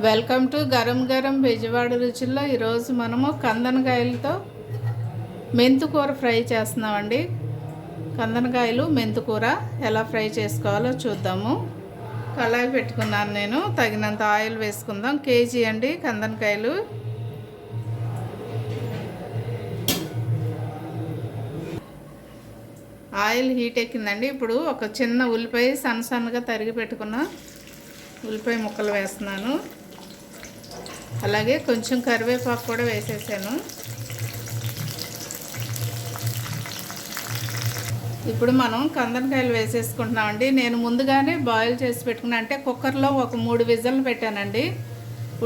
Welcome to Garam Garam Bezawada రుచుల్లో. ఈరోజు మనము కందనకాయలతో మెంతుకూర ఫ్రై చేస్తున్నామండి. కందనకాయలు మెంతుకూర ఎలా ఫ్రై చేసుకోవాలో చూద్దాము. కళాయి పెట్టుకున్నాను నేను, తగినంత ఆయిల్ వేసుకుందాం. కేజీ అండి కందనకాయలు. Oil heat ఎక్కిందండి. ఇప్పుడు ఒక చిన్న ఉల్లిపాయ సన్నగా తరిగి పెట్టుకున్న ఉల్లిపాయ ముక్కలు వేస్తున్నాను. అలాగే కొంచెం కరివేపాకు కూడా వేసేసాను. ఇప్పుడు మనం కందనకాయలు వేసేసుకుంటున్నామండి. నేను ముందుగానే బాయిల్ చేసి పెట్టుకున్నా, అంటే కుక్కర్లో ఒక 3 విజిల్లు పెట్టానండి,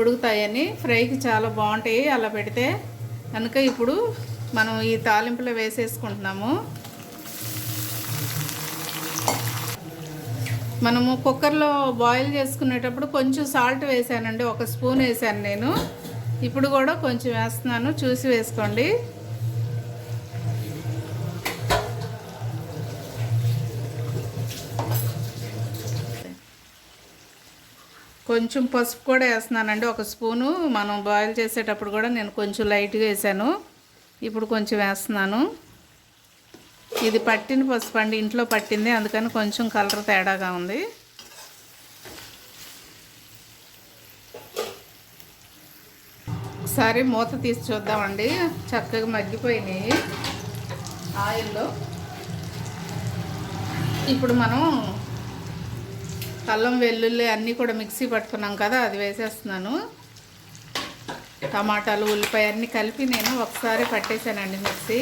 ఉడుకుతాయని. ఫ్రైకి చాలా బాగుంటాయి అలా పెడితే కనుక. ఇప్పుడు మనం ఈ తాలింపులో వేసేసుకుంటున్నాము. మనము కుక్కర్లో బాయిల్ చేసుకునేటప్పుడు కొంచెం సాల్ట్ వేసానండి, 1 స్పూన్ వేసాను నేను. ఇప్పుడు కూడా కొంచెం వేస్తున్నాను, చూసి వేసుకోండి. కొంచెం పసుపు కూడా వేస్తున్నానండి, 1 స్పూను. మనం బాయిల్ చేసేటప్పుడు కూడా నేను కొంచెం లైట్గా వేసాను, ఇప్పుడు కొంచెం వేస్తున్నాను. ఇది పట్టిన పసుపు అండి, ఇంట్లో పట్టింది, అందుకని కొంచెం కలర్ తేడాగా ఉంది. ఒకసారి మూత తీసి చూద్దామండి. చక్కగా మగ్గిపోయినాయి ఆయిల్లో. ఇప్పుడు మనం అల్లం వెల్లుల్లి అన్నీ కూడా మిక్సీ పట్టుకున్నాం కదా, అది వేసేస్తున్నాను. టమాటాలు ఉల్లిపాయ అన్నీ కలిపి నేను ఒకసారి పట్టేసానండి మిక్సీ.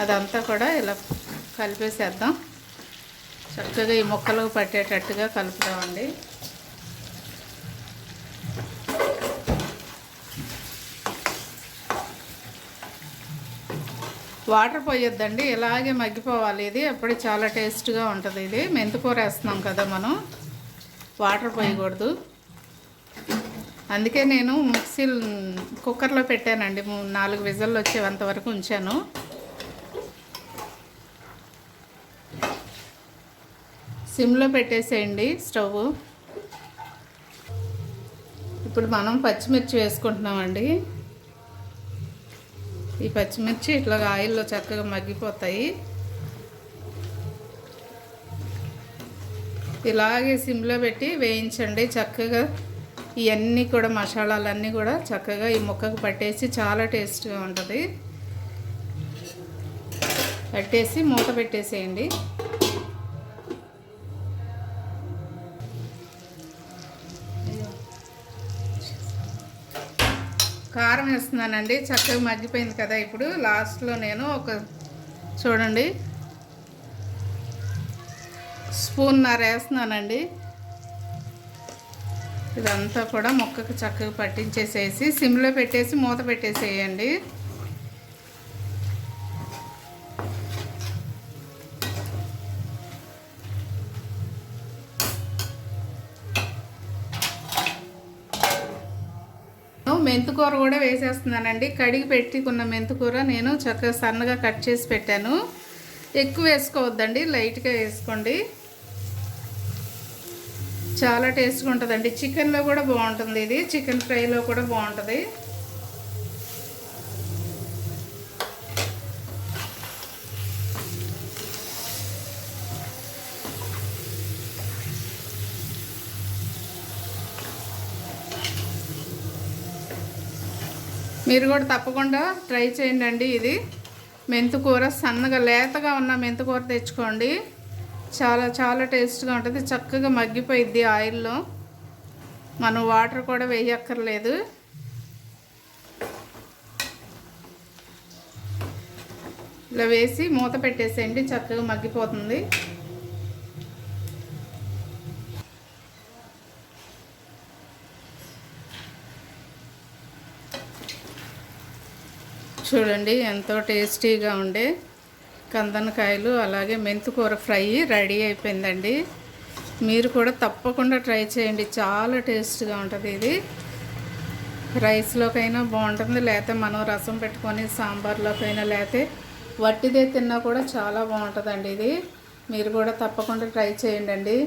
అదంతా కూడా ఇలా కలిపేసేద్దాం. చక్కగా ఈ ముక్కలకు పట్టేటట్టుగా కలుపుదామండి. వాటర్ పోయొద్దండి, ఇలాగే మగ్గిపోవాలి. ఇది అప్పుడు చాలా టేస్ట్గా ఉంటుంది. ఇది మెంతికూర వేస్తున్నాం కదా మనం, వాటర్ పోయకూడదు. అందుకే నేను కుక్కర్లో పెట్టానండి, 4 విజిల్లు వచ్చేంత వరకు ఉంచాను. సిమ్లో పెట్టేసేయండి స్టవ్. ఇప్పుడు మనం పచ్చిమిర్చి వేసుకుంటున్నామండి. ఈ పచ్చిమిర్చి ఇట్లా ఆయిల్లో చక్కగా మగ్గిపోతాయి. ఇలాగే సిమ్లో పెట్టి వేయించండి చక్కగా. ఇవన్నీ కూడా మసాలాలన్నీ కూడా చక్కగా ఈ ముక్కకు పట్టేసి చాలా టేస్ట్గా ఉంటుంది. పట్టేసి మూత పెట్టేసేయండి. కారం వేస్తున్నానండి, చక్కగా మగ్గిపోయింది కదా. ఇప్పుడు లాస్ట్లో నేను చూడండి, 1.5 స్పూన్ వేస్తున్నానండి. ఇదంతా కూడా ముక్కకు చక్కగా పట్టించేసేసి సిమ్లో పెట్టేసి మూత పెట్టేసేయండి. మెంతికూర కూడా వేసేస్తున్నానండి. కడిగి పెట్టుకున్న మెంతికూర నేను చక్కగా సన్నగా కట్ చేసి పెట్టాను. ఎక్కువ వేసుకోవద్దండి, లైట్గా వేసుకోండి. చాలా టేస్ట్గా ఉంటుందండి. చికెన్లో కూడా బాగుంటుంది ఇది, చికెన్ ఫ్రైలో కూడా బాగుంటుంది. మీరు కూడా తప్పకుండా ట్రై చేయండి. ఇది మెంతికూర సన్నగా లేతగా ఉన్న మెంతికూర తెచ్చుకోండి, చాలా చాలా టేస్ట్గా ఉంటుంది. చక్కగా మగ్గిపోయిద్ది ఆయిల్లో, మనం వాటర్ కూడా వేయక్కర్లేదు. ఇలా వేసి మూత పెట్టేసేయండి, చక్కగా మగ్గిపోతుంది. చూడండి ఎంతో టేస్టీగా ఉండే కందనకాయలు అలాగే మెంతికూర ఫ్రై రెడీ అయిపోయిందండి. మీరు కూడా తప్పకుండా ట్రై చేయండి, చాలా టేస్ట్గా ఉంటుంది. ఇది రైస్లోకైనా బాగుంటుంది, లేకపోతే మనం రసం పెట్టుకొని సాంబార్లోకైనా, లేకపోతే వట్టిదే తిన్నా కూడా చాలా బాగుంటుందండి. ఇది మీరు కూడా తప్పకుండా ట్రై చేయండి.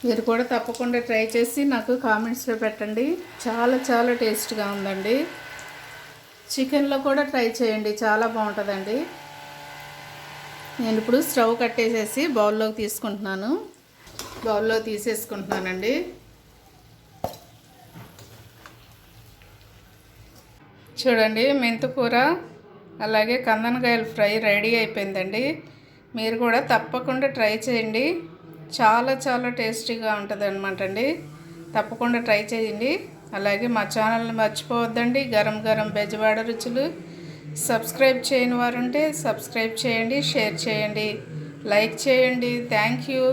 మీరు కూడా తప్పకుండా ట్రై చేసి నాకు కామెంట్స్లో పెట్టండి. చాలా చాలా టేస్ట్గా ఉందండి. చికెన్లో కూడా ట్రై చేయండి, చాలా బాగుంటుందండి. నేను ఇప్పుడు స్టవ్ కట్టేసేసి బౌల్లోకి తీసుకుంటున్నాను. బౌల్లో తీసేసుకుంటున్నానండి. చూడండి, మెంతికూర అలాగే కందనకాయల ఫ్రై రెడీ అయిపోయిందండి. మీరు కూడా తప్పకుండా ట్రై చేయండి. చాలా చాలా టేస్టీగా ఉంటుంది అనమాట అండి. తప్పకుండా ట్రై చేయండి. అలాగే మా ఛానల్ని మర్చిపోవద్దండి. గరం గరం బెజవాడ రుచులు. సబ్స్క్రైబ్ చేయని వారు ఉంటే సబ్స్క్రైబ్ చేయండి, షేర్ చేయండి, లైక్ చేయండి. Thank you.